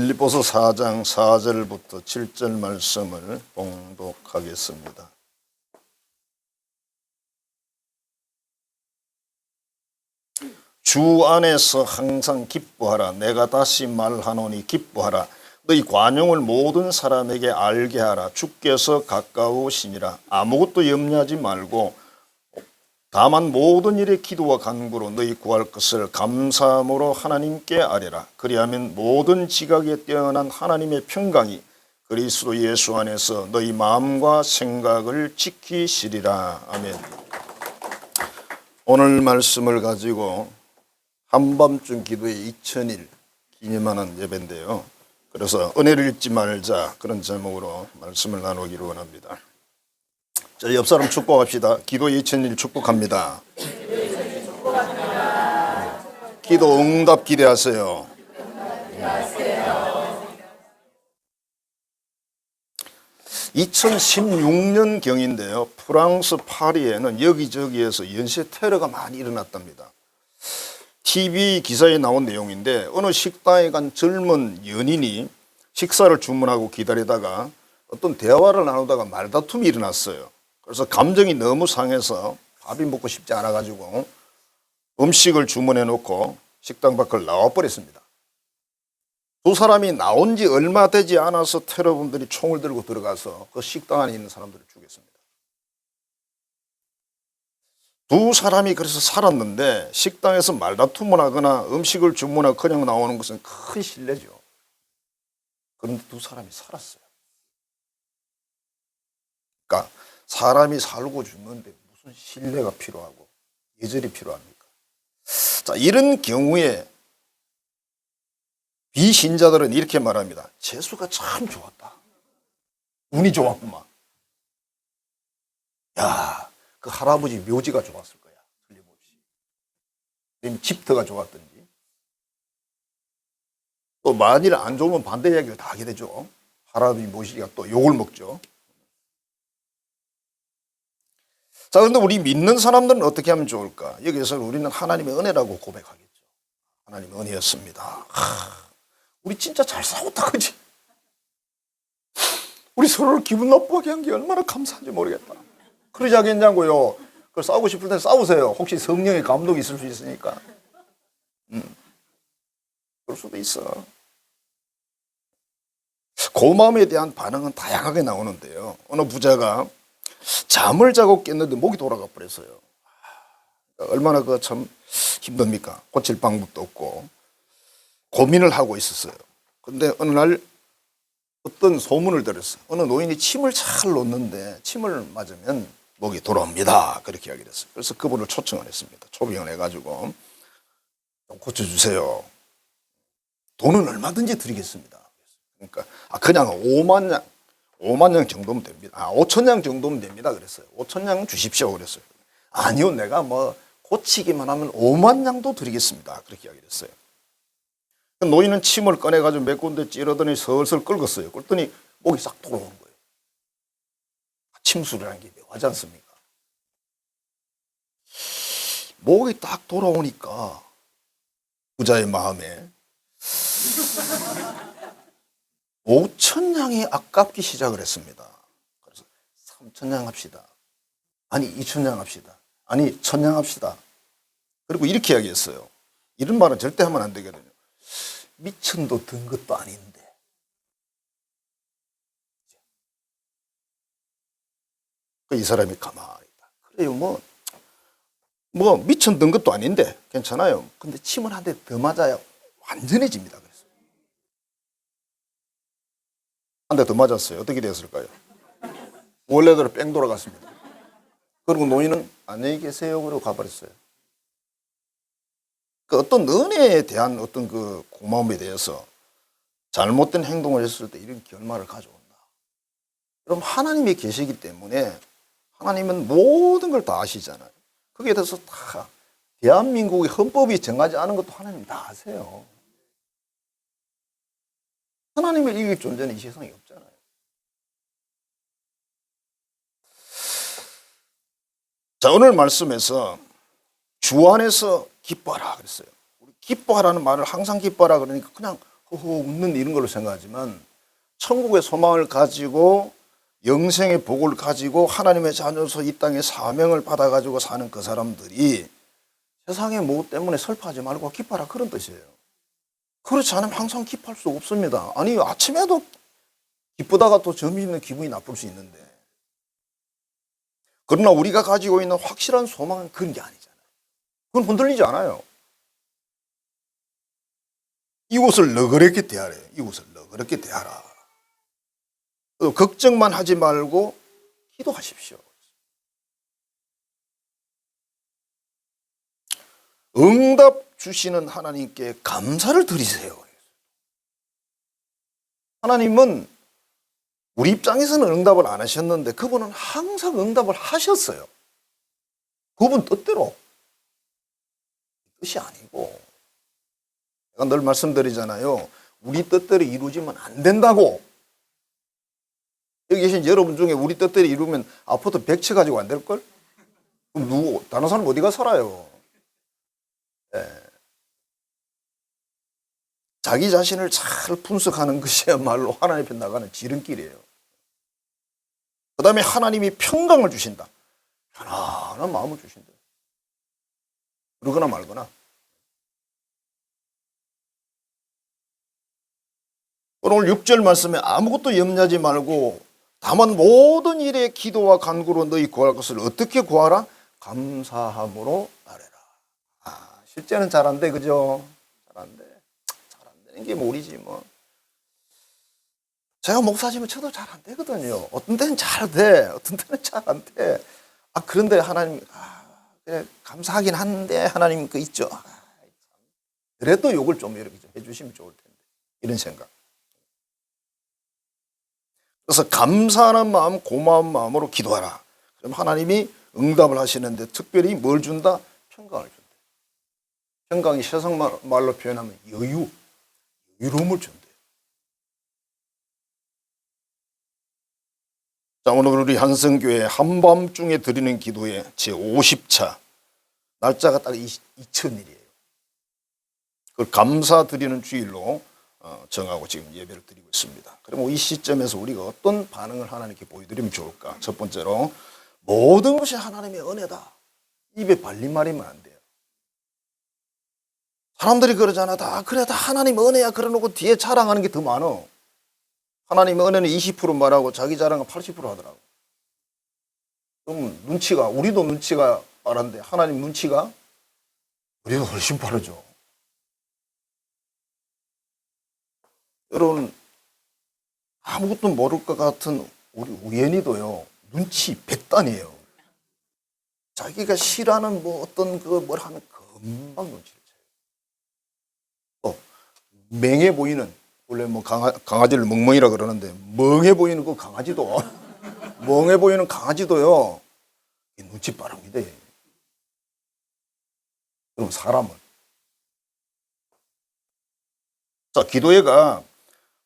빌립보서 4장 4절부터 7절 말씀을 봉독하겠습니다. 주 안에서 항상 기뻐하라. 내가 다시 말하노니 기뻐하라. 너희 관용을 모든 사람에게 알게 하라. 주께서 가까우시니라. 아무것도 염려하지 말고 다만 모든 일에 기도와 간구로 너희 구할 것을 감사함으로 하나님께 아뢰라. 그리하면 모든 지각에 뛰어난 하나님의 평강이 그리스도 예수 안에서 너희 마음과 생각을 지키시리라. 아멘. 오늘 말씀을 가지고 한밤중 기도의 2000일 기념하는 예배인데요. 그래서 은혜를 잊지 말자, 그런 제목으로 말씀을 나누기를 원합니다. 자, 옆 사람 축복합시다. 기도의 2000일 축복합니다. 기도 응답 기대하세요. 2016년 경인데요. 프랑스 파리에는 여기저기에서 연쇄 테러가 많이 일어났답니다. TV 기사에 나온 내용인데 어느 식당에 간 젊은 연인이 식사를 주문하고 기다리다가 어떤 대화를 나누다가 말다툼이 일어났어요. 그래서 감정이 너무 상해서 밥이 먹고 싶지 않아 가지고 음식을 주문해 놓고 식당 밖을 나와 버렸습니다. 두 사람이 나온 지 얼마 되지 않아서 테러범들이 총을 들고 들어가서 그 식당 안에 있는 사람들을 죽였습니다. 두 사람이 그래서 살았는데 식당에서 말다툼을 하거나 음식을 주문하고 그냥 나오는 것은 큰 신뢰죠. 그런데 두 사람이 살았어요. 그러니까 사람이 살고 죽는데 무슨 신뢰가 필요하고 예절이 필요합니까? 자, 이런 경우에 비신자들은 이렇게 말합니다. 재수가 참 좋았다. 운이 좋았구만. 야, 그 할아버지 묘지가 좋았을 거야. 틀림없이. 아니면 집터가 좋았든지. 또 만일 안 좋으면 반대 이야기를 다 하게 되죠. 할아버지 묘지가 또 욕을 먹죠. 자, 그런데 우리 믿는 사람들은 어떻게 하면 좋을까? 여기서 우리는 하나님의 은혜라고 고백하겠죠. 하나님의 은혜였습니다. 우리 진짜 잘 싸웠다, 그지? 우리 서로를 기분 나쁘게 한 게 얼마나 감사한지 모르겠다. 그러지 않겠냐고요. 그 싸우고 싶을 때 싸우세요. 혹시 성령의 감동이 있을 수 있으니까. 그럴 수도 있어. 고마움에 대한 반응은 다양하게 나오는데요. 어느 부자가 잠을 자고 깼는데 목이 돌아가 버렸어요. 얼마나 그 참 힘듭니까? 고칠 방법도 없고 고민을 하고 있었어요. 근데 어느 날 어떤 소문을 들었어요. 어느 노인이 침을 잘 놓는데 침을 맞으면 목이 돌아옵니다. 그렇게 이야기를 했어요. 그래서 그분을 초청을 했습니다. 초빙을 해가지고 좀 고쳐주세요. 돈은 얼마든지 드리겠습니다. 그러니까 그냥 5만 냥 정도면 됩니다. 5천 냥 정도면 됩니다. 그랬어요. 5천 냥 주십시오. 그랬어요. 아니요, 내가 뭐 고치기만 하면 5만 냥도 드리겠습니다. 그렇게 이야기를 했어요. 노인은 침을 꺼내가지고 몇 군데 찌르더니 슬슬 긁었어요. 그랬더니 목이 싹 돌아오는 거예요. 침술이라는 게 묘하지 않습니까? 목이 딱 돌아오니까 부자의 마음에 5천냥이 아깝기 시작을 했습니다. 그래서 3천냥 합시다. 아니 2천냥 합시다. 아니 1,000냥 합시다. 그리고 이렇게 이야기했어요. 이런 말은 절대 하면 안 되거든요. 미천도 든 것도 아닌데. 이 사람이 가만히 있다. 그래요, 뭐 미천 든 것도 아닌데 괜찮아요. 근데 침을 한 대 더 맞아야 완전해집니다. 그래서 한 대 더 맞았어요. 어떻게 됐을까요? 원래대로 뺑 돌아갔습니다. 그리고 노인은 안녕히 계세요. 그러고 가버렸어요. 그 어떤 은혜에 대한 어떤 그 고마움에 대해서 잘못된 행동을 했을 때 이런 결말을 가져온다. 그럼 하나님이 계시기 때문에 하나님은 모든 걸 다 아시잖아요. 거기에 대해서 다 대한민국의 헌법이 정하지 않은 것도 하나님 다 아세요. 하나님을 이길 존재는 이 세상에 없잖아요. 자, 오늘 말씀에서 주 안에서 기뻐하라 그랬어요. 기뻐하라는 말을 항상 기뻐하라 그러니까 그냥 허허 웃는 이런 걸로 생각하지만 천국의 소망을 가지고 영생의 복을 가지고 하나님의 자녀로서 이 땅에 사명을 받아가지고 사는 그 사람들이 세상의 뭐 때문에 슬퍼하지 말고 기뻐라 그런 뜻이에요. 그렇지 않으면 항상 기뻐할 수 없습니다. 아니 아침에도 기쁘다가 또 점심에 기분이 나쁠 수 있는데 그러나 우리가 가지고 있는 확실한 소망은 그런 게 아니잖아요. 그건 흔들리지 않아요. 이곳을 너그럽게 대하래요. 이곳을 너그럽게 대하라. 걱정만 하지 말고 기도하십시오. 응답 주시는 하나님께 감사를 드리세요. 하나님은 우리 입장에서는 응답을 안 하셨는데 그분은 항상 응답을 하셨어요. 그분 뜻대로. 뜻이 아니고. 제가 늘 말씀드리잖아요. 우리 뜻대로 이루어지면 안 된다고. 여기 계신 여러분 중에 우리 뜻대로 이루면 아파트 100채 가지고 안 될걸? 그럼 누구, 다른 사람 어디가 살아요? 네. 자기 자신을 잘 분석하는 것이야말로 하나님 앞에 나가는 지름길이에요. 그 다음에 하나님이 평강을 주신다. 편안한 마음을 주신다. 그러거나 말거나. 오늘 6절 말씀에 아무것도 염려하지 말고 다만 모든 일에 기도와 간구로 너희 구할 것을 어떻게 구하라? 감사함으로 아뢰라. 실제는 잘 안 돼, 그죠? 잘 안 돼. 잘 안 되는 게 우리지 뭐. 제가 목사지만 저도 잘 안 되거든요. 어떤 때는 잘 돼, 어떤 때는 잘 안 돼. 그런데 하나님, 그래, 감사하긴 한데 하나님 그 있죠. 그래도 욕을 좀 이렇게 좀 해주시면 좋을 텐데. 이런 생각. 그래서 감사하는 마음, 고마운 마음으로 기도하라. 그럼 하나님이 응답을 하시는데 특별히 뭘 준다? 평강을 준다. 평강이 세상 말로 표현하면 여유로움을 준대요. 자, 오늘 우리 한성교회 한밤중에 드리는 기도의 제50차 날짜가 딱 2000일이에요. 그걸 감사드리는 주일로 정하고 지금 예배를 드리고 있습니다. 그럼 이 시점에서 우리가 어떤 반응을 하나님께 보여드리면 좋을까? 첫 번째로 모든 것이 하나님의 은혜다. 입에 발린 말이면 안 돼요. 사람들이 그러잖아. 그래 다 하나님 은혜야 그러놓고 뒤에 자랑하는 게 더 많어. 하나님의 은혜는 20% 말하고 자기 자랑은 80% 하더라고. 그럼 우리도 눈치가 빠른데 하나님 눈치가 우리도 훨씬 빠르죠. 여러분 아무것도 모를 것 같은 우리 우연히도요 눈치 100단이에요. 자기가 싫어하는 어떤 뭘 하면 금방 눈치를 채요. 또 맹해 보이는 원래 강아지를 멍멍이라 그러는데 멍해 보이는 그 강아지도 멍해 보이는 강아지도요 눈치 빠릅니다. 그럼 사람은 자 기도회가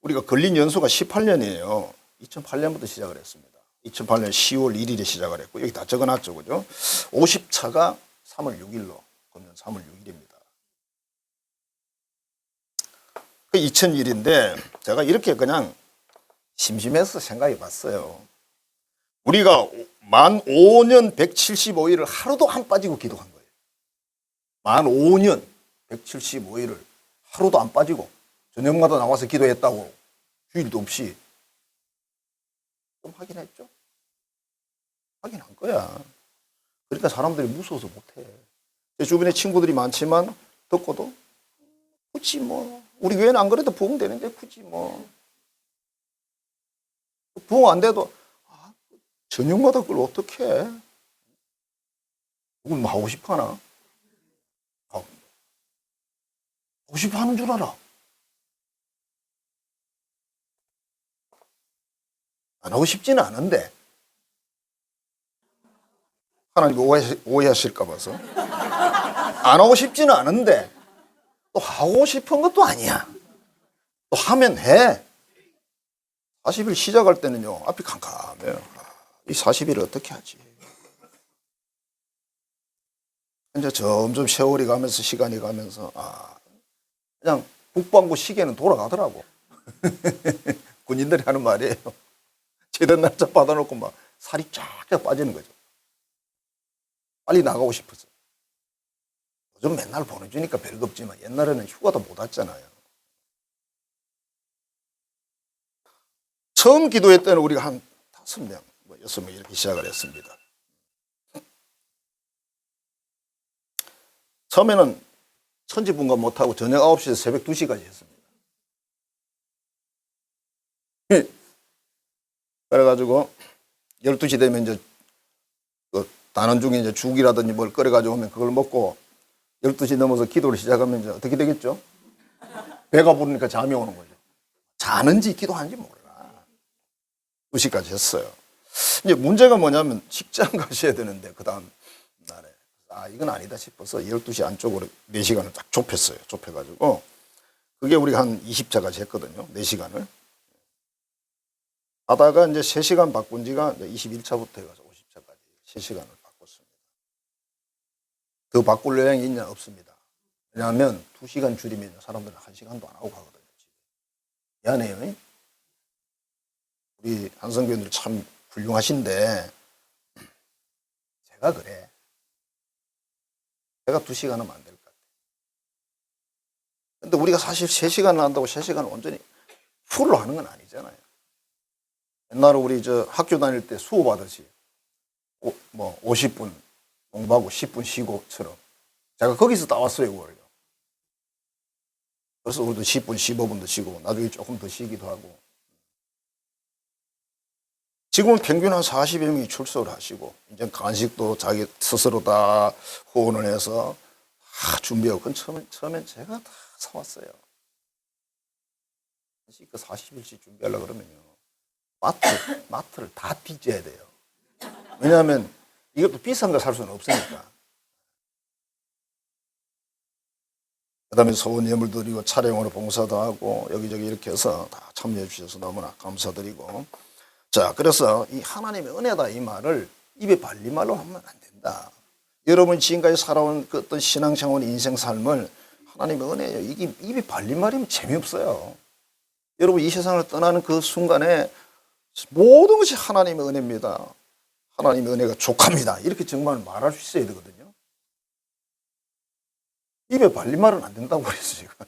우리가 걸린 연수가 18년이에요. 2008년부터 시작을 했습니다. 2008년 10월 1일에 시작을 했고 여기 다 적어놨죠. 그죠? 50차가 3월 6일로 그러면 3월 6일입니다. 그 2000일인데 제가 이렇게 그냥 심심해서 생각해 봤어요. 우리가 만 5년 175일을 하루도 안 빠지고 기도한 거예요. 만 5년 175일을 하루도 안 빠지고 저녁마다 나와서 기도했다고 주일도 없이 좀 하긴 했죠. 하긴 한 거야. 그러니까 사람들이 무서워서 못해. 제 주변에 친구들이 많지만 듣고도 굳이 우리 교회는 안 그래도 부흥되는데 굳이 부흥 안 돼도 저녁마다 그걸 어떻게 해? 그걸 하고 싶어 하나? 하고 싶어 하는 줄 알아. 안 하고 싶지는 않은데 하나님 오해하실까 봐서 안 하고 싶지는 않은데 또 하고 싶은 것도 아니야. 또 하면 해. 40일 시작할 때는요 앞이 캄캄해요. 이 40일을 어떻게 하지? 이제 점점 세월이 가면서 시간이 가면서 그냥 국방부 시계는 돌아가더라고. 군인들이 하는 말이에요. 제대 날짜 받아놓고 막 살이 쫙쫙 빠지는 거죠. 빨리 나가고 싶어서. 요즘 맨날 보내주니까 별거 없지만 옛날에는 휴가도 못 왔잖아요. 처음 기도회 때는 우리가 한 5명, 6명 이렇게 시작을 했습니다. 처음에는 천지분간 못하고 저녁 9시에서 새벽 2시까지 했습니다. 그래가지고 12시 되면 이제 그 단원 중에 이제 죽이라든지 뭘 끓여가지고 오면 그걸 먹고 12시 넘어서 기도를 시작하면 이제 어떻게 되겠죠? 배가 부르니까 잠이 오는 거죠. 자는지 기도하는지 몰라. 2시까지 했어요. 이제 문제가 뭐냐면 직장 가셔야 되는데 그 다음 날에 이건 아니다 싶어서 12시 안쪽으로 4시간을 딱 좁혔어요. 좁혀가지고 그게 우리가 한 20차까지 했거든요. 4시간을. 하다가 이제 3시간 바꾼 지가 21차부터 해가지고 50차까지 3시간을 바꿨습니다. 더 바꿀 요량이 있냐? 없습니다. 왜냐하면 2시간 줄이면 사람들은 1시간도 안 하고 가거든요. 미안해요. 우리 한성교인들 참 훌륭하신데 제가 그래. 제가 2시간 하면 안 될 것 같아요. 근데 우리가 사실 3시간을 한다고 3시간을 온전히 풀로 하는 건 아니잖아요. 옛날에 우리 저 학교 다닐 때 수업하듯이 뭐 50분 공부하고 10분 쉬고처럼 제가 거기서 따왔어요, 그걸요. 그래서 우리도 10분, 15분도 쉬고 나중에 조금 더 쉬기도 하고. 지금은 평균 한 40여 명이 출석을 하시고 이제 간식도 자기 스스로 다 후원을 해서 다 준비하고 그건 처음엔 제가 다 사왔어요. 그 40일씩 준비하려고 그러면요. 마트를 다 뒤져야 돼요. 왜냐하면 이것도 비싼 거 살 수는 없으니까. 그 다음에 소원 예물 드리고 차량으로 봉사도 하고 여기저기 이렇게 해서 다 참여해 주셔서 너무나 감사드리고. 자, 그래서 이 하나님의 은혜다 이 말을 입에 발린 말로 하면 안 된다. 여러분이 지금까지 살아온 그 어떤 신앙생활, 인생 삶을 하나님의 은혜예요. 이게 입에 발린 말이면 재미없어요. 여러분 이 세상을 떠나는 그 순간에 모든 것이 하나님의 은혜입니다. 하나님의 은혜가 족합니다. 이렇게 정말 말할 수 있어야 되거든요. 입에 발린 말은 안 된다고 그랬어요, 지금.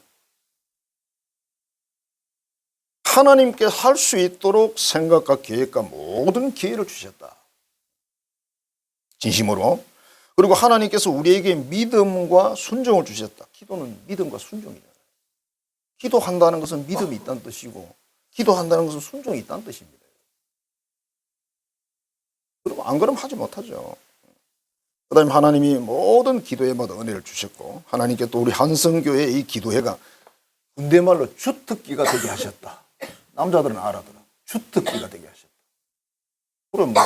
하나님께 할 수 있도록 생각과 계획과 모든 기회를 주셨다. 진심으로. 그리고 하나님께서 우리에게 믿음과 순종을 주셨다. 기도는 믿음과 순종이잖아요. 기도한다는 것은 믿음이 있다는 뜻이고 기도한다는 것은 순종이 있다는 뜻입니다. 그리고 안 그러면 하지 못하죠. 그 다음에 하나님이 모든 기도회마다 은혜를 주셨고 하나님께 또 우리 한성교회의 이 기도회가 군대말로 주특기가 되게 하셨다. 남자들은 알아들어. 주특기가 되게 하셨다. 그럼 뭐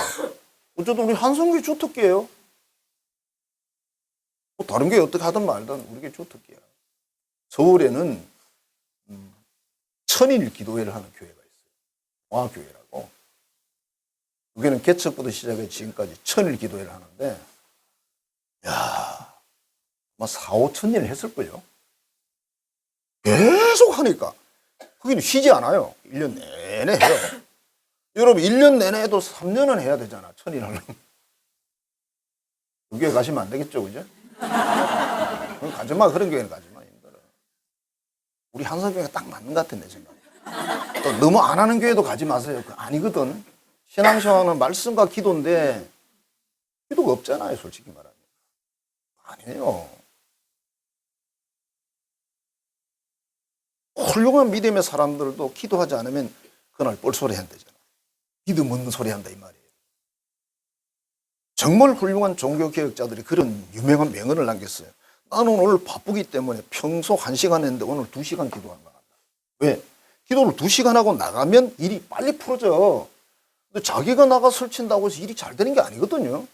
어쨌든 우리 한성교회 주특기예요. 뭐 다른 교회 어떻게 하든 말든 우리 교회 주특기야. 서울에는 천일 기도회를 하는 교회가 있어요. 동아교회라고. 여기는 개척부터 시작해 지금까지 천일 기도회를 하는데 야, 아마 4, 5천 일 했을걸요. 계속 하니까 거기는 쉬지 않아요. 1년 내내 해요. 여러분 1년 내내 해도 3년은 해야 되잖아. 천일 하려면. 그 교회 가시면 안 되겠죠, 그죠? 가지마. 그런 교회는 가지마. 힘들어. 우리 한성교회가 딱 맞는 것 같은데 생각에. 또 너무 안 하는 교회도 가지 마세요. 아니거든. 신앙생활은 말씀과 기도인데 기도가 없잖아요, 솔직히 말하면. 아니에요. 훌륭한 믿음의 사람들도 기도하지 않으면 그날 뻘소리 한다잖아. 믿음 없는 소리 한다 이 말이에요. 정말 훌륭한 종교개혁자들이 그런 유명한 명언을 남겼어요. 나는 오늘 바쁘기 때문에 평소 1시간 했는데 오늘 2시간 기도한 거 같다. 왜? 기도를 2시간 하고 나가면 일이 빨리 풀어져. 근데 자기가 나가 설친다고 해서 일이 잘 되는 게 아니거든요.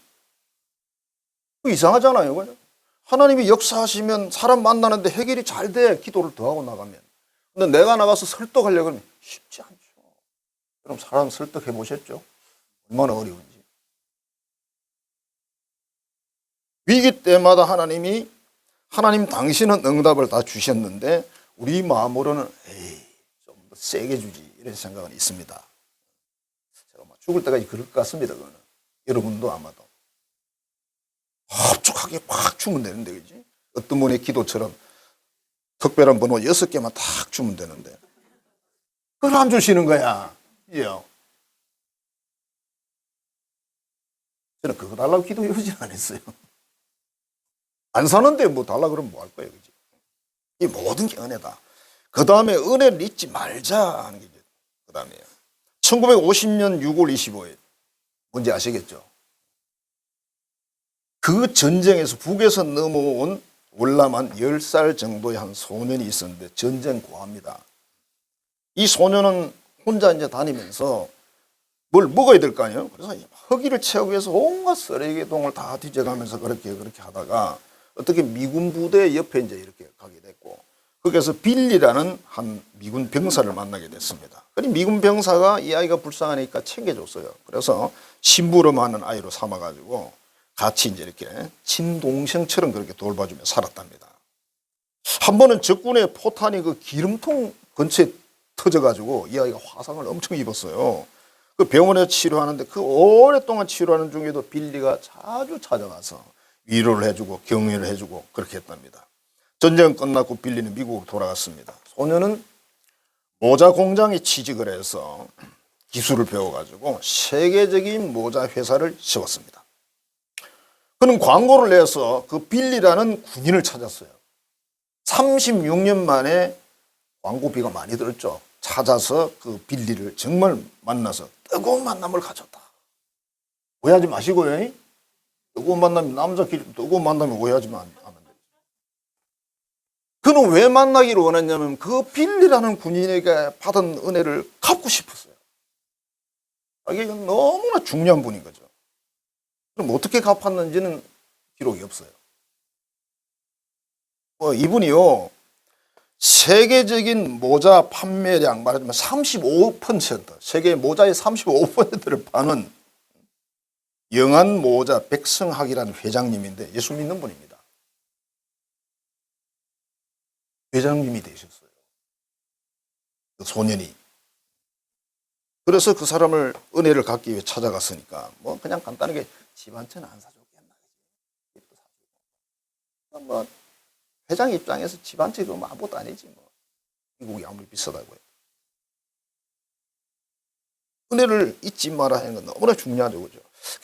이상하잖아요. 그죠? 하나님이 역사하시면 사람 만나는데 해결이 잘 돼. 기도를 더 하고 나가면. 근데 내가 나가서 설득하려고 하면 쉽지 않죠. 그럼 사람 설득해 보셨죠? 얼마나 어려운지. 위기 때마다 하나님 당신은 응답을 다 주셨는데 우리 마음으로는 에이, 좀 더 세게 주지 이런 생각은 있습니다. 제가 막 죽을 때까지 그럴 것 같습니다. 그거는 여러분도 아마도 흡족하게 팍 주면 되는데, 그지? 어떤 분의 기도처럼 특별한 번호 6개만 탁 주면 되는데 그걸 안 주시는 거야. 예. 저는 그거 달라고 기도 요지 안 했어요. 안 사는데 뭐 달라 그러면 뭐 할 거예요, 그지? 이 모든 게 은혜다. 그 다음에 은혜를 잊지 말자 하는 게 그 다음에요. 1950년 6월 25일 뭔지 아시겠죠? 그 전쟁에서 북에서 넘어온 월남한 10살 정도의 한 소년이 있었는데 전쟁 고아입니다. 이 소년은 혼자 이제 다니면서 뭘 먹어야 될 거 아니에요? 그래서 허기를 채우기 위해서 온갖 쓰레기통을 다 뒤져가면서 그렇게 하다가 어떻게 미군 부대 옆에 이제 이렇게 가게 됐고, 거기서 빌리라는 한 미군 병사를 만나게 됐습니다. 그리고 미군 병사가 이 아이가 불쌍하니까 챙겨줬어요. 그래서 심부름하는 아이로 삼아가지고 같이 이제 이렇게 친동생처럼 그렇게 돌봐주며 살았답니다. 한 번은 적군의 포탄이 그 기름통 근처에 터져가지고 이 아이가 화상을 엄청 입었어요. 그 병원에서 치료하는데 그 오랫동안 치료하는 중에도 빌리가 자주 찾아가서 위로를 해주고 격려를 해주고 그렇게 했답니다. 전쟁 끝났고 빌리는 미국으로 돌아갔습니다. 소녀는 모자 공장에 취직을 해서 기술을 배워가지고 세계적인 모자 회사를 세웠습니다. 그는 광고를 내서 그 빌리라는 군인을 찾았어요. 36년 만에 광고비가 많이 들었죠. 찾아서 그 빌리를 정말 만나서 뜨거운 만남을 가졌다. 오해하지 마시고요. 뜨거운 만남이 남자끼리 뜨거운 만남이 오해하지 않으면 돼요. 그는 왜 만나기를 원했냐면 그 빌리라는 군인에게 받은 은혜를 갚고 싶었어요. 이게 너무나 중요한 분인 거죠. 그럼 어떻게 갚았는지는 기록이 없어요. 이분이요, 세계적인 모자 판매량 말하자면 35%, 세계 모자의 35%를 파는 영한 모자 백성학이라는 회장님인데 예수 믿는 분입니다. 회장님이 되셨어요. 그 소년이. 그래서 그 사람을 은혜를 갖기 위해 찾아갔으니까 뭐 그냥 간단하게 집 한 채는 안 사줬겠나. 뭐 회장 입장에서 집 한 채 그러면 아무것도 아니지 뭐. 미국이 아무리 비싸다고요. 은혜를 잊지 말아야 하는 건 너무나 중요하죠, 그죠?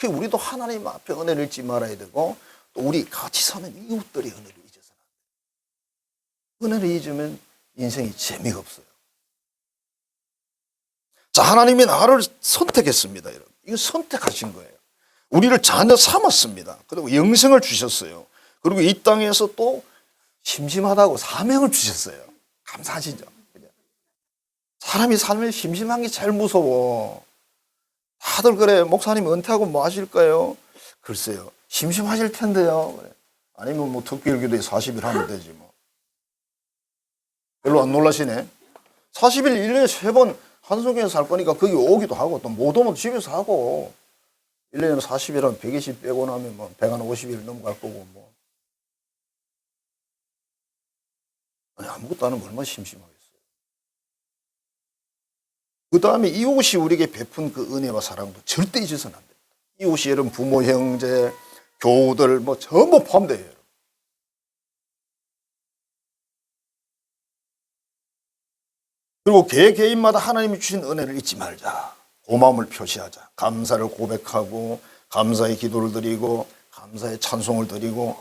우리도 하나님 앞에 은혜를 잊지 말아야 되고 또 우리 같이 사는 이웃들의 은혜를 잊어서는 안 돼요. 은혜를 잊으면 인생이 재미가 없어요. 자, 하나님이 나를 선택했습니다, 여러분. 이거 선택하신 거예요. 우리를 자녀 삼았습니다. 그리고 영생을 주셨어요. 그리고 이 땅에서 또 심심하다고 사명을 주셨어요. 감사하시죠? 사람이 살면 심심한 게 제일 무서워. 다들 그래, 목사님 은퇴하고 뭐 하실까요? 글쎄요, 심심하실 텐데요. 그래. 아니면 뭐 특별기도에 40일 하면 되지 뭐. 별로 안 놀라시네. 40일 1년에 3번 한송에서 살 거니까 거기 오기도 하고 또 못 오면 집에서 하고 1년에 40일은 120 빼고 나면 뭐 150일 넘어갈 거고 뭐. 아니, 아무것도 안 하면 얼마나 심심하겠어요. 그 다음에 이웃이 우리에게 베푼 그 은혜와 사랑도 절대 잊어서는 안 됩니다. 이웃이 여러분 부모, 형제, 교우들 뭐 전부 포함돼요. 여러분. 그리고 개개인마다 하나님이 주신 은혜를 잊지 말자. 고마움을 표시하자. 감사를 고백하고 감사의 기도를 드리고 감사의 찬송을 드리고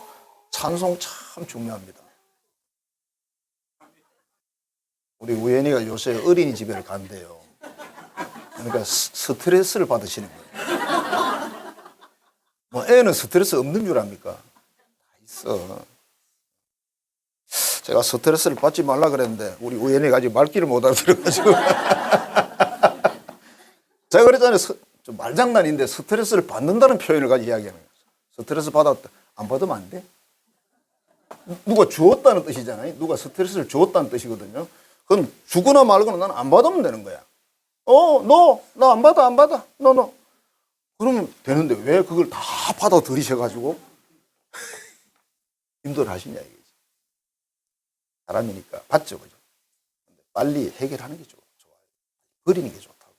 찬송 참 중요합니다. 우리 우연이가 요새 어린이집에를 간대요. 그러니까 스트레스를 받으시는 거예요. 뭐 애는 스트레스 없는 줄 압니까? 다 있어. 제가 스트레스를 받지 말라 그랬는데 우리 우연이가 아직 말귀를 못 알아들어가지고 제가 그랬잖아요. 좀 말장난인데 스트레스를 받는다는 표현을 가지고 이야기하는 거예요. 스트레스 받았다. 안 받으면 안 돼? 누가 주었다는 뜻이잖아요. 누가 스트레스를 주었다는 뜻이거든요. 그럼 주거나 말거나 나는 안 받으면 되는 거야. 나 안 받아. 너. 그러면 되는데 왜 그걸 다 받아들이셔가지고 힘들어 하시냐 이거지. 사람이니까 받죠, 그죠? 빨리 해결하는 게 좋아요. 버리는 게 좋다고.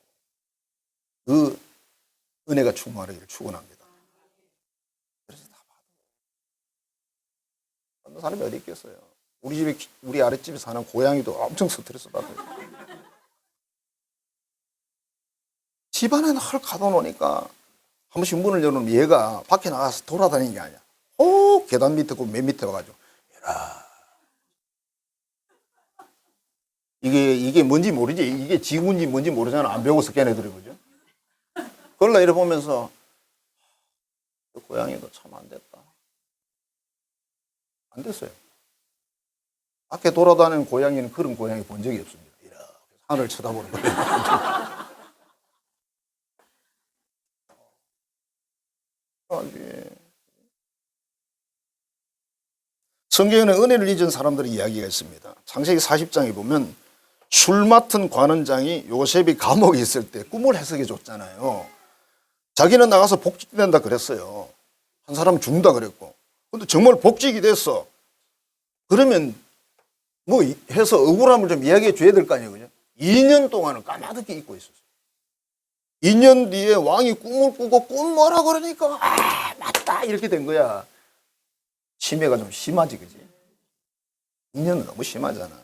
그 은혜가 충만하기를 축원합니다. 그래서 다 받는 사람이 어디 있겠어요. 우리 집에, 우리 아랫집에 사는 고양이도 엄청 스트레스 받아요. 집안에 늘 가둬놓으니까 한 번씩 문을 열어놓으면 얘가 밖에 나가서 돌아다니는 게 아니야. 계단 밑에 그 맨 밑에 와가지고 얘라. 이게 뭔지 모르지. 이게 지구인지 뭔지 모르잖아. 안 배워서 걔네들이. 그죠? 그걸 이래 보면서 그 고양이도 참 안 됐다. 안 됐어요. 밖에 돌아다니는 고양이는 그런 고양이 본 적이 없습니다. 이렇게 하늘을 쳐다보는 거예요. 성경에는 은혜를 잊은 사람들의 이야기가 있습니다. 창세기 40장에 보면 술 맡은 관원장이 요셉이 감옥에 있을 때 꿈을 해석해 줬잖아요. 자기는 나가서 복직된다 그랬어요. 한 사람은 죽는다 그랬고. 근데 정말 복직이 됐어. 그러면 뭐 해서 억울함을 좀 이야기해 줘야 될 거 아니에요. 그죠? 2년 동안은 까마득히 잊고 있었어요. 2년 뒤에 왕이 꿈을 꾸고 꿈 뭐라 그러니까 맞다 이렇게 된 거야. 치매가 좀 심하지, 그지? 2년은 너무 심하잖아.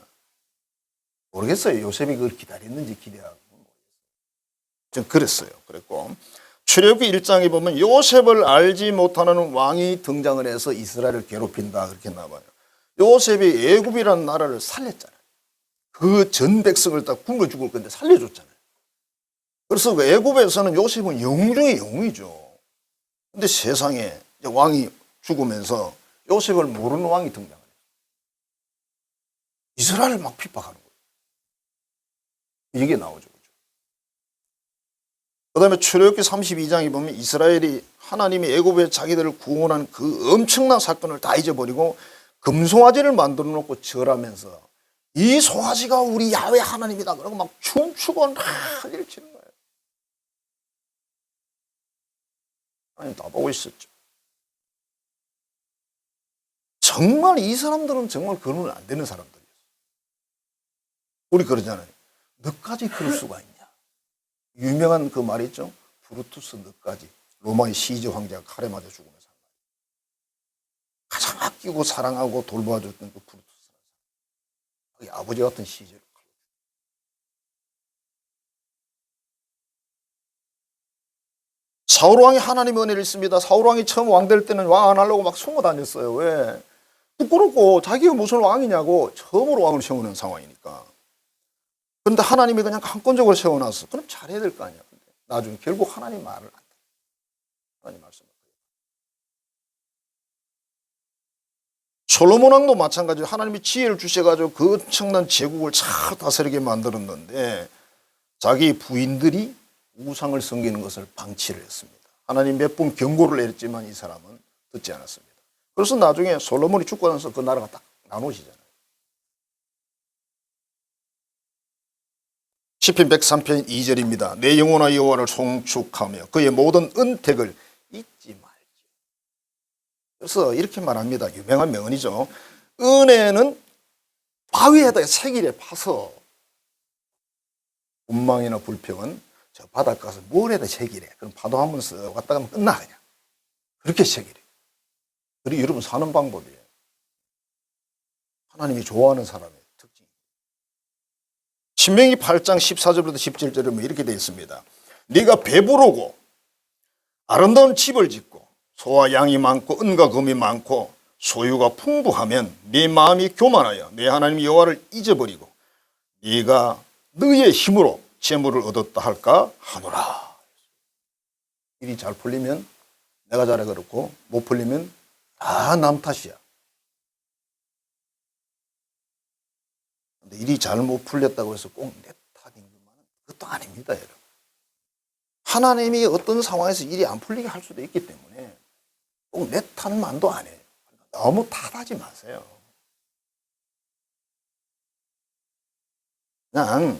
모르겠어요. 요셉이 그걸 기다렸는지 기대하고. 좀 그랬어요. 그랬고. 출애굽기 1장에 보면 요셉을 알지 못하는 왕이 등장을 해서 이스라엘을 괴롭힌다. 그렇게 나와요. 요셉이 애굽이라는 나라를 살렸잖아요. 그 전 백성을 다 굶어 죽을 건데 살려줬잖아요. 그래서 그 애굽에서는 요셉은 영웅 중에 영웅이죠. 근데 세상에 왕이 죽으면서 요셉을 모르는 왕이 등장해요. 이스라엘을 막 핍박하는 거예요. 이게 나오죠. 그 다음에 출애굽기 32장에 보면 이스라엘이 하나님이 애굽에 자기들을 구원한 그 엄청난 사건을 다 잊어버리고 금송아지를 만들어 놓고 절하면서 이 송아지가 우리 야훼 하나님이다 그러고 막 춤추고 난리를 치는 거예요. 하나님 다 보고 있었죠. 정말 이 사람들은 정말 그러면 안 되는 사람들이었어요. 우리 그러잖아요. 너까지 그럴 수가 있냐. 유명한 그 말이 있죠. 브루투스 너까지. 로마의 시저 황제가 칼에 맞아 죽으면서 가장 아끼고 사랑하고 돌봐줬던 그 브루투스. 그게 아버지 같은 시저를. 사울왕이 하나님의 은혜를 있습니다. 사울왕이 처음 왕 될 때는 왕 안 하려고 막 숨어 다녔어요. 왜? 부끄럽고 자기가 무슨 왕이냐고 처음으로 왕을 세우는 상황이니까. 그런데 하나님이 그냥 강권적으로 세워놨어. 그럼 잘해야 될 거 아니야. 근데 나중에 결국 하나님 말을 안 돼. 하나님 말씀을. 솔로몬 왕도 마찬가지로 하나님이 지혜를 주셔가지고 그 엄청난 제국을 잘 다스리게 만들었는데 자기 부인들이 우상을 섬기는 것을 방치를 했습니다. 하나님 몇 번 경고를 내렸지만 이 사람은 듣지 않았습니다. 그래서 나중에 솔로몬이 죽고 나서 그 나라가 딱 나누어지잖아요. 시편 103편 2절입니다. 내 영혼아 여호와를 송축하며 그의 모든 은택을 잊지 말지. 그래서 이렇게 말합니다. 유명한 명언이죠. 은혜는 바위에다가 새길에 파서 운망이나 불평은 저 바닷가에서 물에다 새길에 그럼 파도 한번 쓱 왔다 가면 끝나 그냥. 그렇게 새길에. 그리고 여러분 사는 방법이에요. 하나님이 좋아하는 사람의 특징. 신명기 8장 14절부터 17절에 이렇게 되어 있습니다. 네가 배부르고 아름다운 집을 짓고 소와 양이 많고 은과 금이 많고 소유가 풍부하면 네 마음이 교만하여 내 하나님 여호와를 잊어버리고 네가 너의 힘으로 재물을 얻었다 할까 하노라. 일이 잘 풀리면 내가 잘해 그렇고 못 풀리면 다 남 탓이야. 근데 일이 잘 못 풀렸다고 해서 꼭 내 탓인 것만은 그것도 아닙니다, 여러분. 하나님이 어떤 상황에서 일이 안 풀리게 할 수도 있기 때문에 꼭 내 탓만도 안 해요. 너무 탓하지 마세요. 그냥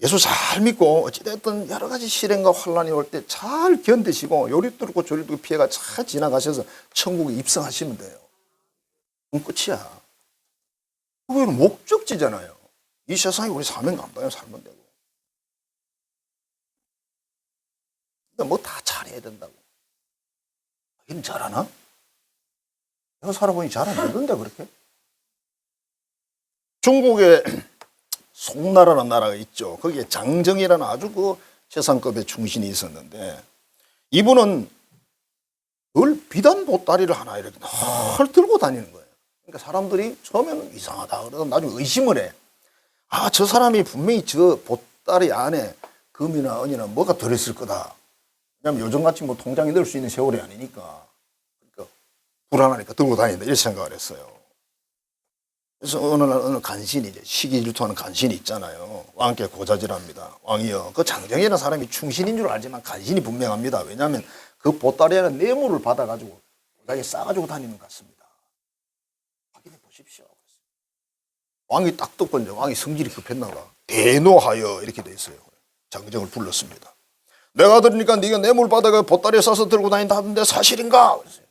예수 잘 믿고 어찌됐든 여러 가지 시련과 환란이 올 때 잘 견디시고 요리 뚫고 조리 뚫고 피해가 잘 지나가셔서 천국에 입성하시면 돼요. 그럼 끝이야. 그건 목적지잖아요. 이 세상에 우리 사명 감당해 살면 되고. 뭐 다 잘해야 된다고. 일 잘하나? 내가 살아보니 잘 안 되던데 그렇게. 중국에 송나라라는 나라가 있죠. 거기에 장정이라는 아주 그 최상급의 충신이 있었는데 이분은 늘 비단 보따리를 하나 이렇게 늘 들고 다니는 거예요. 그러니까 사람들이 처음에는 이상하다 그러다 나중에 의심을 해. 아, 저 사람이 분명히 저 보따리 안에 금이나 은이나 뭐가 들어있을 거다. 왜냐하면 요즘같이 뭐 통장에 넣을 수 있는 세월이 아니니까. 그러니까 불안하니까 들고 다닌다 이렇게 생각을 했어요. 그래서 어느 날 어느 간신이 이제 시기 질투하는 간신이 있잖아요. 왕께 고자질합니다. 왕이여, 그 장정이라는 사람이 충신인 줄 알지만 간신이 분명합니다. 왜냐하면 그 보따리에는 뇌물을 받아가지고 고자에 싸가지고 다니는 것 같습니다. 확인해 보십시오. 왕이 딱 듣고 이제 왕이 성질이 급했나 봐. 대노하여 이렇게 돼 있어요. 장정을 불렀습니다. 내가 들으니까 네가 뇌물 받아가 보따리에 싸서 들고 다닌다 하던데 사실인가? 그랬어요.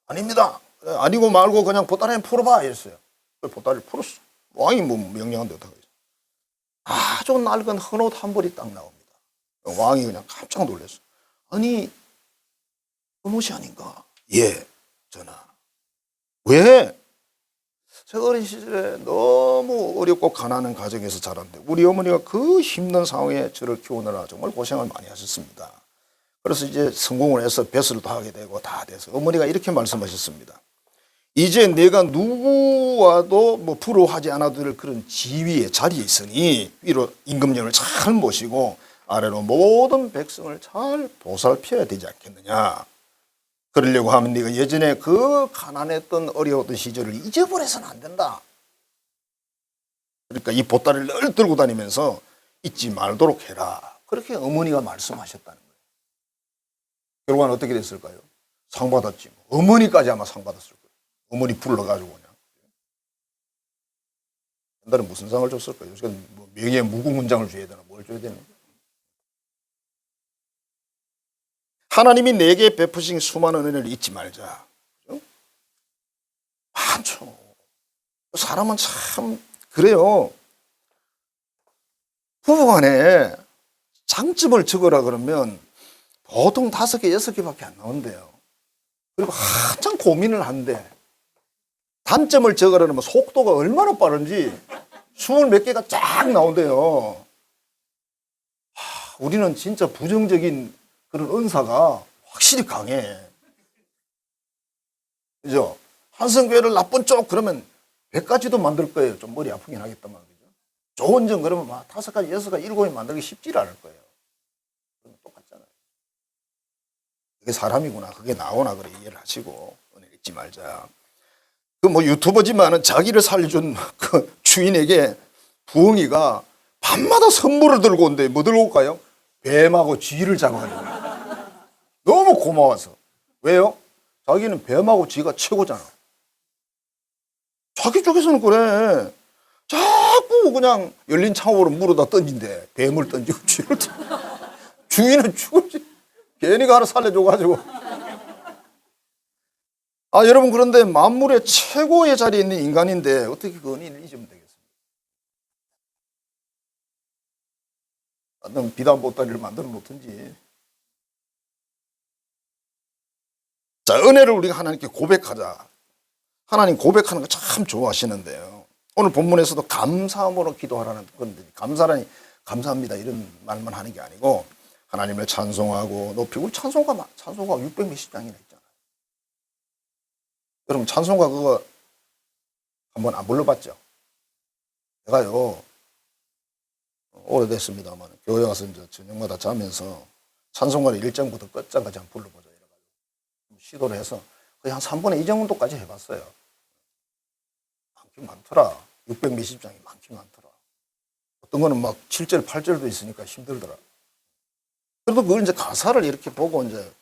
아닙니다. 아니고 말고 그냥 보따리에 풀어봐 이랬어요. 보따리를 풀었어. 왕이 뭐 명령한데 어떡하겠어. 아주 낡은 헌옷 한 벌이 딱 나옵니다. 왕이 그냥 깜짝 놀랐어. 아니, 헌옷이 아닌가? 예, 전하. 왜? 제가 어린 시절에 너무 어렵고 가난한 가정에서 자랐는데 우리 어머니가 그 힘든 상황에 저를 키우느라 정말 고생을 많이 하셨습니다. 그래서 이제 성공을 해서 벼슬도 하게 되고 다 돼서 어머니가 이렇게 말씀하셨습니다. 이제 내가 누구와도 뭐 부러워하지 않아도 될 그런 지위의 자리에 있으니 위로 임금님을 잘 모시고 아래로 모든 백성을 잘 보살펴야 되지 않겠느냐. 그러려고 하면 네가 예전에 그 가난했던 어려웠던 시절을 잊어버려서는 안 된다. 그러니까 이 보따리를 늘 들고 다니면서 잊지 말도록 해라. 그렇게 어머니가 말씀하셨다는 거예요. 결과는 어떻게 됐을까요? 상 받았지. 어머니까지 아마 상 받았을 거예요. 어머니 불러가지고 그냥. 옛날에 무슨 상을 줬을까요? 요즘 뭐 명예 무궁훈장을 줘야 되나 뭘 줘야 되나. 하나님이 내게 베푸신 수많은 은혜를 잊지 말자. 그죠? 많죠. 사람은 참 그래요. 부부간에 장점을 적으라 그러면 보통 5개, 6개밖에 안 나온대요. 그리고 한참 고민을 하는데 단점을 적으라면 속도가 얼마나 빠른지 20몇 개가 쫙 나온대요. 우리는 진짜 부정적인 그런 은사가 확실히 강해. 그죠? 한성교회를 나쁜 쪽 그러면 100가지도 만들 거예요. 좀 머리 아프긴 하겠다만. 그죠? 좋은 점 그러면 막 5가지, 6가지, 7가지 만들기 쉽지 않을 거예요. 똑같잖아요. 그게 사람이구나. 그게 나오나 그래 이해를 하시고 은혜 잊지 말자. 그 뭐 유튜버지만은 자기를 살려준 그 주인에게 부엉이가 밤마다 선물을 들고 온대. 뭐 들고 올까요? 뱀하고 쥐를 잡아가지고. 너무 고마워서. 왜요? 자기는 뱀하고 쥐가 최고잖아. 자기 쪽에서는 그래. 자꾸 그냥 열린 창호로 물어다 던진대. 뱀을 던지고 쥐를 던지고. 주인은 죽을지. 괜히 가서 살려줘가지고. 아, 여러분, 그런데 만물의 최고의 자리에 있는 인간인데 어떻게 그 은혜를 잊으면 되겠습니까? 어떤 비단 보따리를 만들어 놓든지. 자, 은혜를 우리가 하나님께 고백하자. 하나님 고백하는 거 참 좋아하시는데요. 오늘 본문에서도 감사함으로 기도하라는 건데, 감사라니 감사합니다 이런 말만 하는 게 아니고 하나님을 찬송하고 높이고 찬송가 600몇십 장이나 있잖아요. 여러분 찬송가 그거 한번 안 불러봤죠? 제가요 오래됐습니다만 교회 와서 이제 저녁마다 자면서 찬송가를 1장부터 끝장까지 한번 불러보자 이래가지고 시도를 해서 거의 한 3분의 2 정도까지 해봤어요. 많긴 많더라. 600몇십 장이 많긴 많더라. 어떤 거는 막 7절, 8절도 있으니까 힘들더라. 그래도 그걸 이제 가사를 이렇게 보고 이제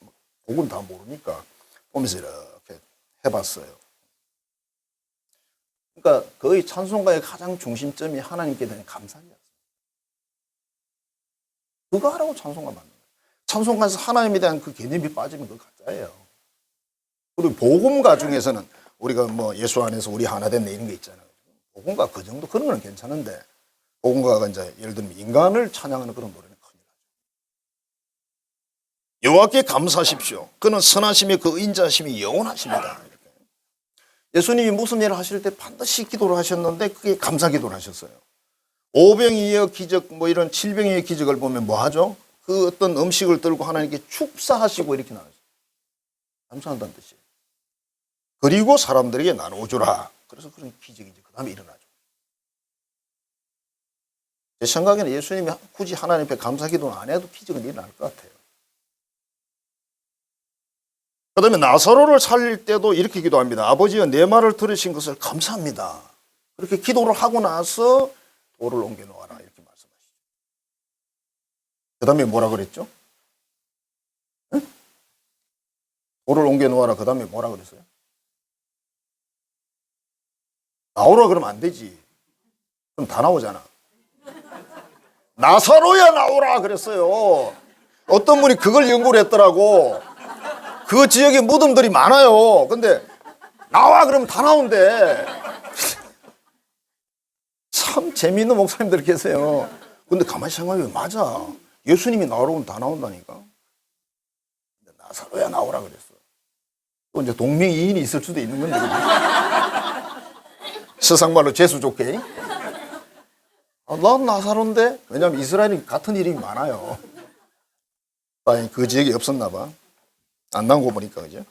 곡은 다 모르니까 보면서 이렇게 해봤어요. 그러니까 거의 찬송가의 가장 중심점이 하나님께 대한 감사입니다. 그거 하라고 찬송가 만든 거예요. 찬송가에서 하나님에 대한 그 개념이 빠지면 그거 가짜예요. 그리고 복음가 중에서는 우리가 뭐 예수 안에서 우리 하나 됐네 이런 게 있잖아요. 복음가 그 정도 그런 건 괜찮은데 복음가가 이제 예를 들면 인간을 찬양하는 그런 노래는 큰일 나죠. 여호와께 감사하십시오. 그는 선하심이 그 인자심이 영원하십니다. 이렇게. 예수님이 무슨 일을 하실 때 반드시 기도를 하셨는데 그게 감사 기도를 하셨어요. 오병이어 기적 뭐 이런 칠병이의 기적을 보면 뭐 하죠? 그 어떤 음식을 들고 하나님께 축사하시고 이렇게 나왔어요. 감사한다는 뜻이에요. 그리고 사람들에게 나눠주라. 그래서 그런 기적이 이제 그 다음에 일어나죠. 제 생각에는 예수님이 굳이 하나님 앞에 감사 기도는 안 해도 기적은 일어날 것 같아요. 그 다음에 나사로를 살릴 때도 이렇게 기도합니다. 아버지여 내 말을 들으신 것을 감사합니다. 그렇게 기도를 하고 나서 돌을 옮겨 놓아라 이렇게 말씀하시죠. 그 다음에 뭐라 그랬죠? 응? 돌을 옮겨 놓아라. 그 다음에 뭐라 그랬어요? 나오라 그러면 안 되지. 그럼 다 나오잖아. 나사로야 나오라 그랬어요. 어떤 분이 그걸 연구를 했더라고. 그 지역에 무덤들이 많아요. 근데 나와 그러면 다 나온대. 참 재미있는 목사님들 계세요. 근데 가만히 생각해보면 맞아. 예수님이 나오라고 하면 다 나온다니까. 근데 나사로야 나오라 그랬어. 또 이제 동명이인이 있을 수도 있는 건데. 세상말로 재수 좋게. 난 나사로인데? 왜냐하면 이스라엘이 같은 이름이 많아요. 아니, 그 지역에 없었나 봐. 안 나온 거 보니까, 그죠?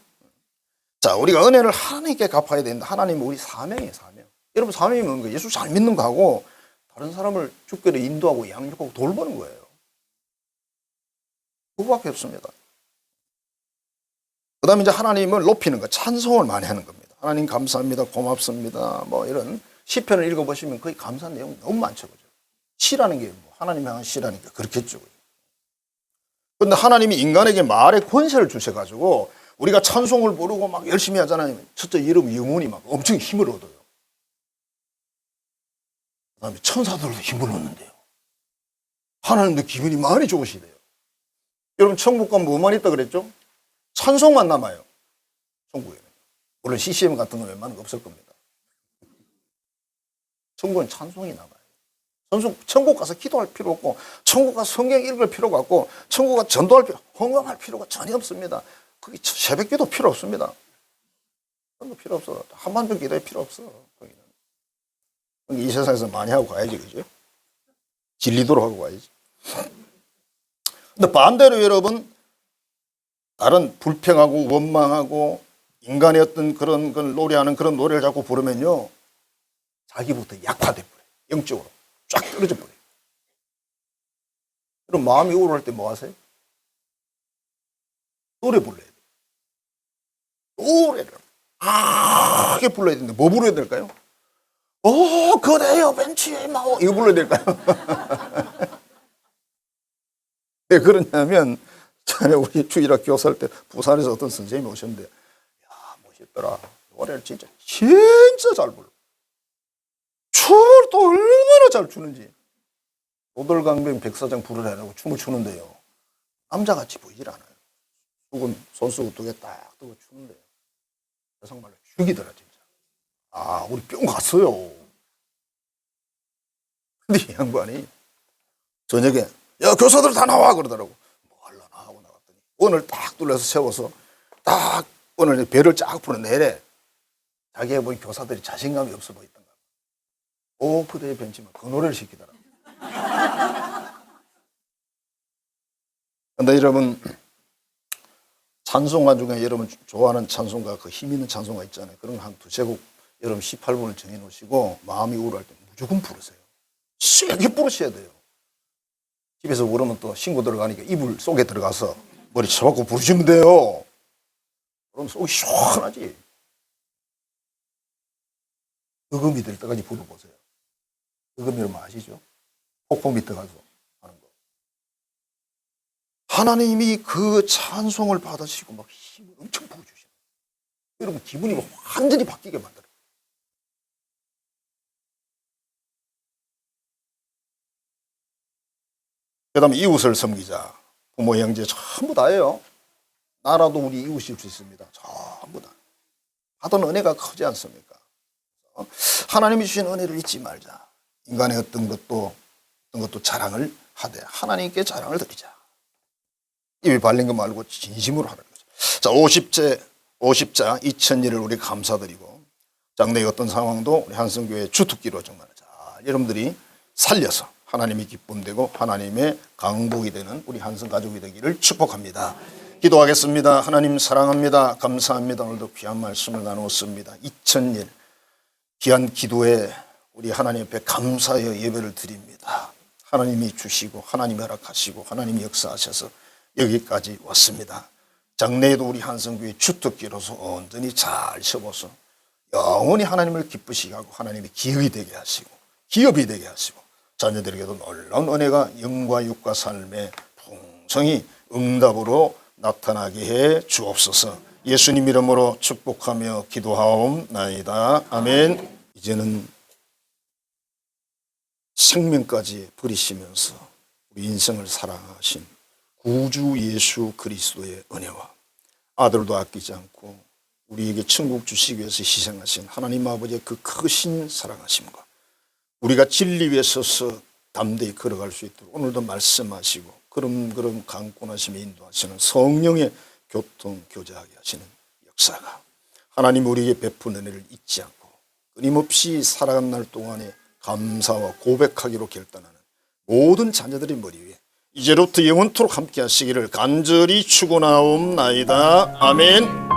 자, 우리가 은혜를 하나님께 갚아야 되는데, 하나님은 우리 사명이에요, 사명. 여러분, 사명이 뭔가 예수 잘 믿는 거하고, 다른 사람을 주께로 인도하고 양육하고 돌보는 거예요. 그거밖에 없습니다. 그 다음에 이제 하나님을 높이는 거, 찬송을 많이 하는 겁니다. 하나님 감사합니다, 고맙습니다, 뭐 이런 시편을 읽어보시면 거의 감사한 내용이 너무 많죠, 그죠? 시라는 게 뭐 하나님 향한 시라니까 그렇겠죠. 그런데 하나님이 인간에게 말의 권세를 주셔가지고 우리가 찬송을 부르고 막 열심히 하잖아요. 첫째 여러분 영혼이 막 엄청 힘을 얻어요. 그 다음에 천사들도 힘을 얻는데요. 하나님도 기분이 많이 좋으시대요. 여러분 천국 가면 뭐만 있다 그랬죠? 찬송만 남아요. 천국에는. 물론 CCM 같은 건 웬만한 거 없을 겁니다. 천국은 찬송이 남아요. 천국 가서 기도할 필요 없고, 천국 가서 성경 읽을 필요가 없고, 천국 가서 전도할 필요, 헌금할 필요가 전혀 없습니다. 그게 새벽 기도 필요 없습니다. 그런 거 필요 없어. 한반절 기도할 필요 없어. 거기는. 이 세상에서 많이 하고 가야지, 그죠? 진리도록 하고 가야지. 근데 반대로 여러분, 다른 불평하고 원망하고 인간의 어떤 그런 걸 노래하는 그런 노래를 자꾸 부르면요, 자기부터 약화돼 버려요. 영적으로. 쫙 떨어져 버려요. 그럼 마음이 우울할 때 뭐 하세요? 노래 불러야 돼요. 노래를 크게 불러야 되는데 뭐 불러야 될까요? 그대여 벤치에 마오 이거 불러야 될까요? 왜 그러냐면 전에 우리 주일학 교사할 때 부산에서 어떤 선생님이 오셨는데 야 멋있더라. 노래를 진짜 잘 불러. 춤을 또 얼마나 잘 추는지. 오돌강변 백사장 부르라고 춤을 추는데요. 남자같이 보이질 않아요. 손수건 두 개 딱 뜨고 추는데요. 세상말로 죽이더라 진짜. 우리 뿅 갔어요. 근데 이 양반이 저녁에 야 교사들 다 나와 그러더라고. 뭐 하려나 하고 나갔더니 오늘 딱 둘러서 세워서 딱 오늘 배를 쫙 부는 내래 자기가 보니 교사들이 자신감이 없어 보이던가. 그대의 벤치만 그 노래를 시키더라고. 근데 여러분 찬송가 중에 여러분 좋아하는 찬송가 그 힘 있는 찬송가 있잖아요. 그런 거 한 두세 곡 여러분 18분을 정해 놓으시고 마음이 우울할 때 무조건 부르세요. 세게 부르셔야 돼요. 집에서 부르면 또 신고 들어가니까 이불 속에 들어가서 머리 쳐박고 부르시면 돼요. 그럼 속이 시원하지. 흑음이 될 때까지 불러보세요. 흑음이라면 아시죠? 폭포 밑에 가서 하는 거. 하나님이 그 찬송을 받으시고 막 힘을 엄청 부어주시는 여러분 기분이 막 완전히 바뀌게 만들어요. 그 다음에 이웃을 섬기자. 부모, 형제 전부 다예요. 나라도 우리 이웃일 수 있습니다. 전부 다. 받은 은혜가 크지 않습니까? 하나님이 주신 은혜를 잊지 말자. 인간의 어떤 것도 것도 자랑을 하되 하나님께 자랑을 드리자. 입에 발린 거 말고 진심으로 하는 거죠. 자, 50자 2000일을 우리 감사드리고 장래의 어떤 상황도 우리 한성교회 주특기로 정말 잘 여러분들이 살려서 하나님이 기쁨되고 하나님의 강복이 되는 우리 한성 가족이 되기를 축복합니다. 기도하겠습니다. 하나님 사랑합니다. 감사합니다. 오늘도 귀한 말씀을 나누었습니다. 2000일 귀한 기도에 우리 하나님 앞에 감사의 예배를 드립니다. 하나님이 주시고 하나님이 허락하시고 하나님이 역사하셔서 여기까지 왔습니다. 장래에도 우리 한성교회 주특기로서 온전히 잘 쉬어서 영원히 하나님을 기쁘시게 하고 하나님의 기업이 되게 하시고 자녀들에게도 놀라운 은혜가 영과 육과 삶의 풍성히 응답으로 나타나게 해 주옵소서. 예수님 이름으로 축복하며 기도하옵나이다. 아멘. 이제는 생명까지 버리시면서 우리 인생을 사랑하신 구주 예수 그리스도의 은혜와 아들도 아끼지 않고 우리에게 천국 주시기 위해서 희생하신 하나님 아버지의 그 크신 사랑하심과 우리가 진리 위에 서서 담대히 걸어갈 수 있도록 오늘도 말씀하시고 그럼 강권하시며 인도하시는 성령의 교통 교제하게 하시는 역사가 하나님 우리에게 베푼 은혜를 잊지 않고 끊임없이 살아간 날 동안에 감사와 고백하기로 결단하는 모든 자녀들의 머리 위에 이제로부터 영원토록 함께 하시기를 간절히 축원하옵나이다. 아멘.